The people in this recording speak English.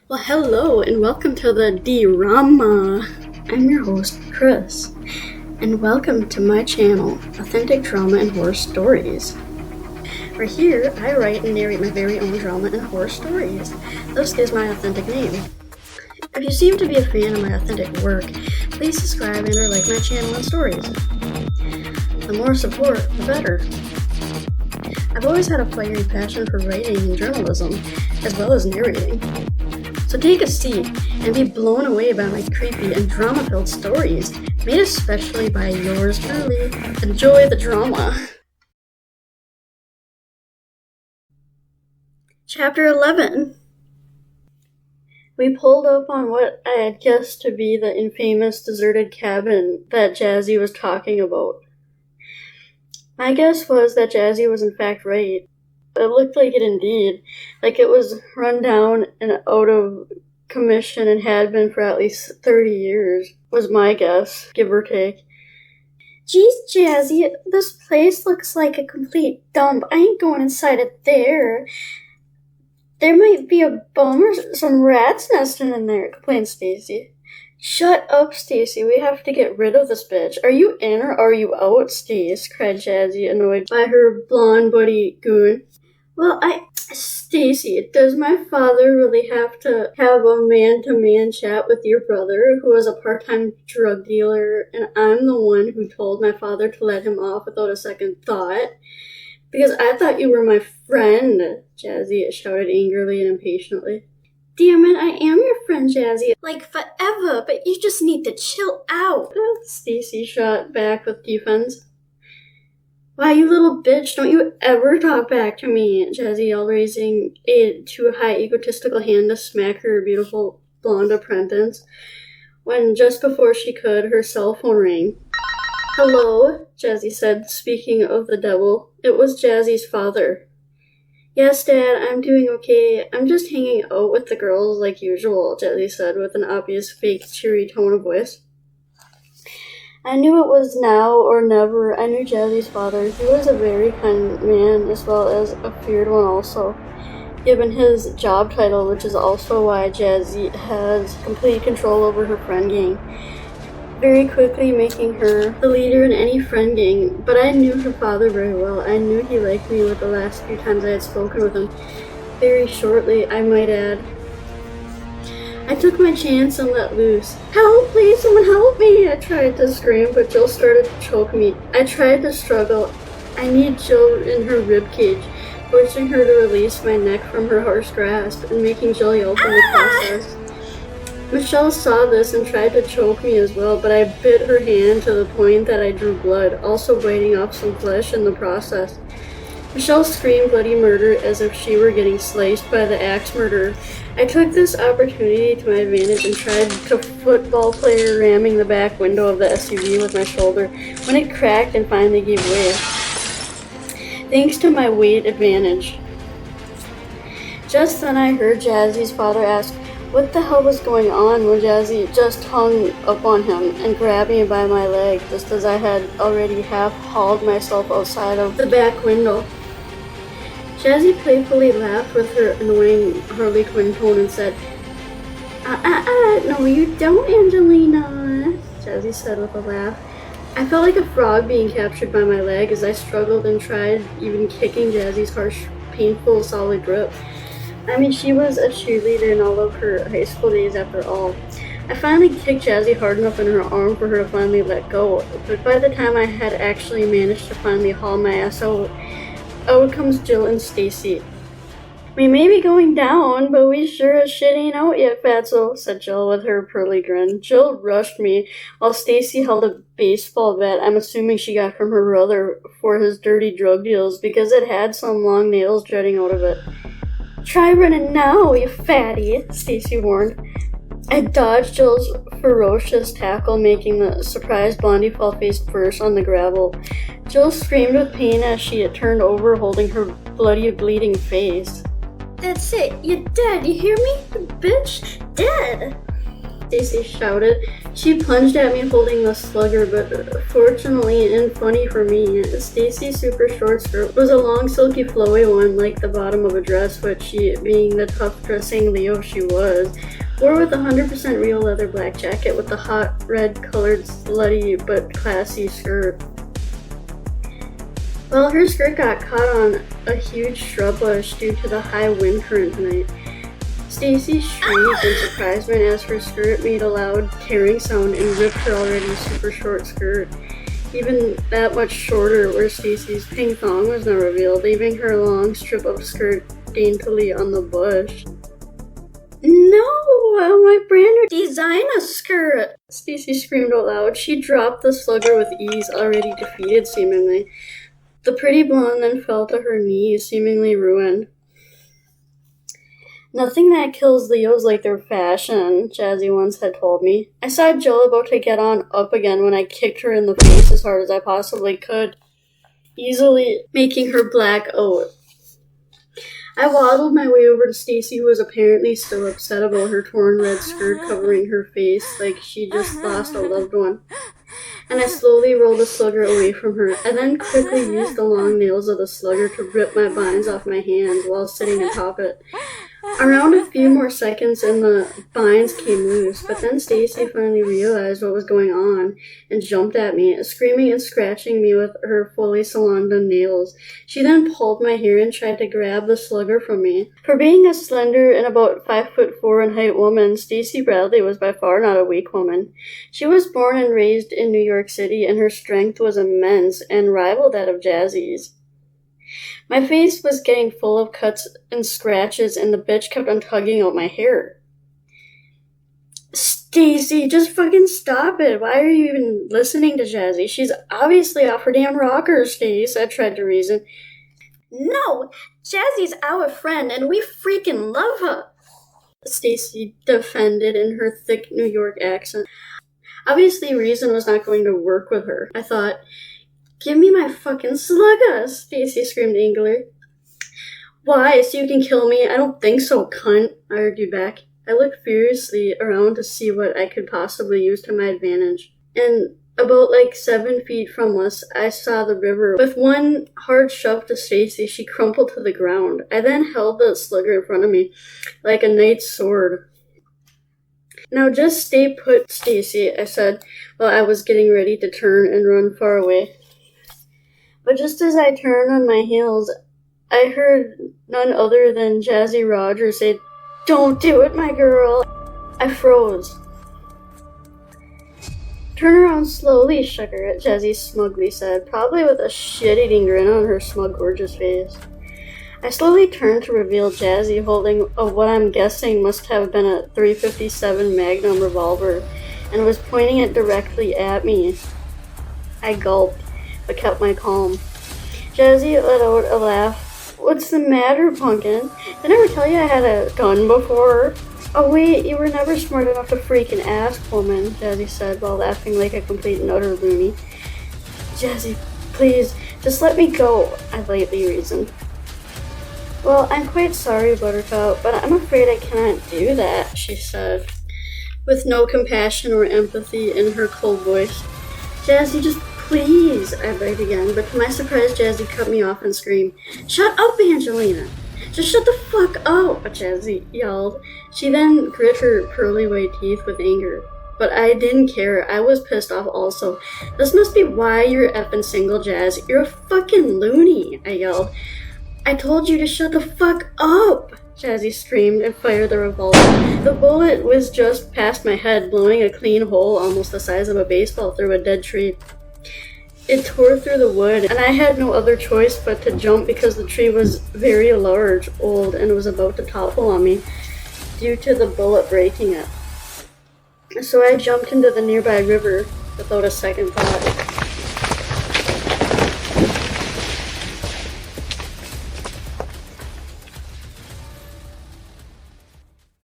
Well, hello and welcome to the D-Rama. I'm your host, Chris, and welcome to my channel, Authentic Drama and Horror Stories. Right here, I write and narrate my very own drama and horror stories. This is my authentic name. If you seem to be a fan of my authentic work, please subscribe and or like my channel and stories. The more support, the better. I've always had a fiery passion for writing and journalism, as well as narrating. So take a seat and be blown away by my creepy and drama-filled stories, made especially by yours truly. Enjoy the drama. Chapter 11. We pulled up on what I had guessed to be the infamous deserted cabin that Jazzy was talking about. My guess was that Jazzy was in fact right. It looked like it indeed, like it was run down and out of commission and had been for at least 30 years, was my guess, give or take. Geez, Jazzy, this place looks like a complete dump. I ain't going inside it there. There might be a bum or some rats nesting in there, complained Stacy. Shut up, Stacy. We have to get rid of this bitch. Are you in or are you out, Stace? Cried Jazzy, annoyed by her blonde buddy Goon. Well, Stacy, does my father really have to have a man-to-man chat with your brother, who is a part-time drug dealer, and I'm the one who told my father to let him off without a second thought? Because I thought you were my friend, Jazzy shouted angrily and impatiently. Damn it, I am your friend, Jazzy. Like forever, but you just need to chill out. Stacy shot back with defense. Why, you little bitch, don't you ever talk back to me, Jazzy yelled, raising a too high egotistical hand to smack her beautiful blonde apprentice, when just before she could, her cell phone rang. Hello, Jazzy said, speaking of the devil. It was Jazzy's father. Yes, Dad, I'm doing okay. I'm just hanging out with the girls like usual, Jazzy said, with an obvious fake cheery tone of voice. I knew it was now or never. I knew Jazzy's father. He was a very kind man, as well as a feared one also, given his job title, which is also why Jazzy has complete control over her friend gang, very quickly making her the leader in any friend gang. But I knew her father very well. I knew he liked me with the last few times I had spoken with him. Very shortly, I might add. I took my chance and let loose. Help, please, someone help me! I tried to scream, but Jill started to choke me. I tried to struggle. I need Jill in her ribcage, forcing her to release my neck from her harsh grasp and making Jill yelp in the process. Michelle saw this and tried to choke me as well, but I bit her hand to the point that I drew blood, also biting off some flesh in the process. Michelle screamed bloody murder as if she were getting sliced by the axe murderer. I took this opportunity to my advantage and tried to football player ramming the back window of the SUV with my shoulder when it cracked and finally gave way, thanks to my weight advantage. Just then I heard Jazzy's father ask what the hell was going on when Jazzy just hung up on him and grabbed me by my leg just as I had already half hauled myself outside of the back window. Jazzy playfully laughed with her annoying Harley Quinn tone and said, no you don't, Angelina, Jazzy said with a laugh. I felt like a frog being captured by my leg as I struggled and tried even kicking Jazzy's harsh, painful, solid grip. I mean, she was a cheerleader in all of her high school days after all. I finally kicked Jazzy hard enough in her arm for her to finally let go, but by the time I had actually managed to finally haul my ass out comes Jill and Stacy. We may be going down, but we sure as shit ain't out yet, fatso, said Jill with her pearly grin. Jill rushed me, while Stacy held a baseball bat I'm assuming she got from her brother for his dirty drug deals, because it had some long nails jutting out of it. Try running now, you fatty, Stacy warned. I dodged Jill's ferocious tackle, making the surprised Blondie fall face first on the gravel. Jill screamed with pain as she turned over, holding her bloody, bleeding face. That's it, you're dead, you hear me? You bitch, dead! Stacy shouted. She plunged at me holding the slugger, but fortunately and funny for me, Stacy's super short skirt was a long, silky, flowy one like the bottom of a dress, which she, being the tough dressing Leo she was, wore with a 100% real leather black jacket with the hot red colored slutty but classy skirt. Well, her skirt got caught on a huge shrub bush due to the high wind current tonight. Stacy shrieked in surprisement as her skirt made a loud tearing sound and ripped her already super short skirt, even that much shorter where Stacy's pink thong was now revealed, leaving her long strip of skirt daintily on the bush. "No, my brand new designer skirt!" Stacy screamed out loud. She dropped the slugger with ease, already defeated seemingly. The pretty blonde then fell to her knees, seemingly ruined. "Nothing that kills Leos like their fashion," Jazzy once had told me. I saw Jill about to get on up again when I kicked her in the face as hard as I possibly could, easily making her black out. I waddled my way over to Stacy, who was apparently still upset about her torn red skirt covering her face like she just lost a loved one. And I slowly rolled the slugger away from her. I then quickly used the long nails of the slugger to rip my binds off my hands while sitting atop it. Around a few more seconds and the binds came loose, but then Stacy finally realized what was going on and jumped at me, screaming and scratching me with her fully salon-done nails. She then pulled my hair and tried to grab the slugger from me. For being a slender and about 5'4" in height woman, Stacy Bradley was by far not a weak woman. She was born and raised in New York City, and her strength was immense and rivaled that of Jazzy's. My face was getting full of cuts and scratches, and the bitch kept on tugging out my hair. "Stacy, just fucking stop it. Why are you even listening to Jazzy? She's obviously off her damn rocker, Stace," I tried to reason. "No, Jazzy's our friend, and we freaking love her," Stacy defended in her thick New York accent. Obviously, reason was not going to work with her. I thought, "Give me my fucking slugger," Stacy screamed angrily. "Why, so you can kill me? I don't think so, cunt," I argued back. I looked furiously around to see what I could possibly use to my advantage. And about 7 feet from us, I saw the river. With one hard shove to Stacy, she crumpled to the ground. I then held the slugger in front of me like a knight's sword. "Now just stay put, Stacy," I said while I was getting ready to turn and run far away. But just as I turned on my heels, I heard none other than Jazzy Rogers say, "Don't do it, my girl." I froze. "Turn around slowly, sugar," Jazzy smugly said, probably with a shit-eating grin on her smug, gorgeous face. I slowly turned to reveal Jazzy holding what I'm guessing must have been a .357 Magnum revolver and was pointing it directly at me. I gulped, but kept my calm. Jazzy let out a laugh. "What's the matter, pumpkin? Did I ever tell you I had a gun before?" "Oh wait, you were never smart enough to freaking ask, woman," Jazzy said while laughing like a complete and utter loony. "Jazzy, please, just let me go," I lightly reasoned. "Well, I'm quite sorry, Buttercup, but I'm afraid I cannot do that," she said, with no compassion or empathy in her cold voice. "Jazzy, just please," I begged again, but to my surprise, Jazzy cut me off and screamed, "Shut up, Angelina! Just shut the fuck up!" Jazzy yelled. She then grit her pearly white teeth with anger. But I didn't care. I was pissed off also. "This must be why you're effing single, Jazz. You're a fucking loony," I yelled. "I told you to shut the fuck up!" Jazzy screamed and fired the revolver. The bullet whizzed just past my head, blowing a clean hole almost the size of a baseball through a dead tree. It tore through the wood, and I had no other choice but to jump because the tree was very large, old, and was about to topple on me due to the bullet breaking it. So I jumped into the nearby river without a second thought.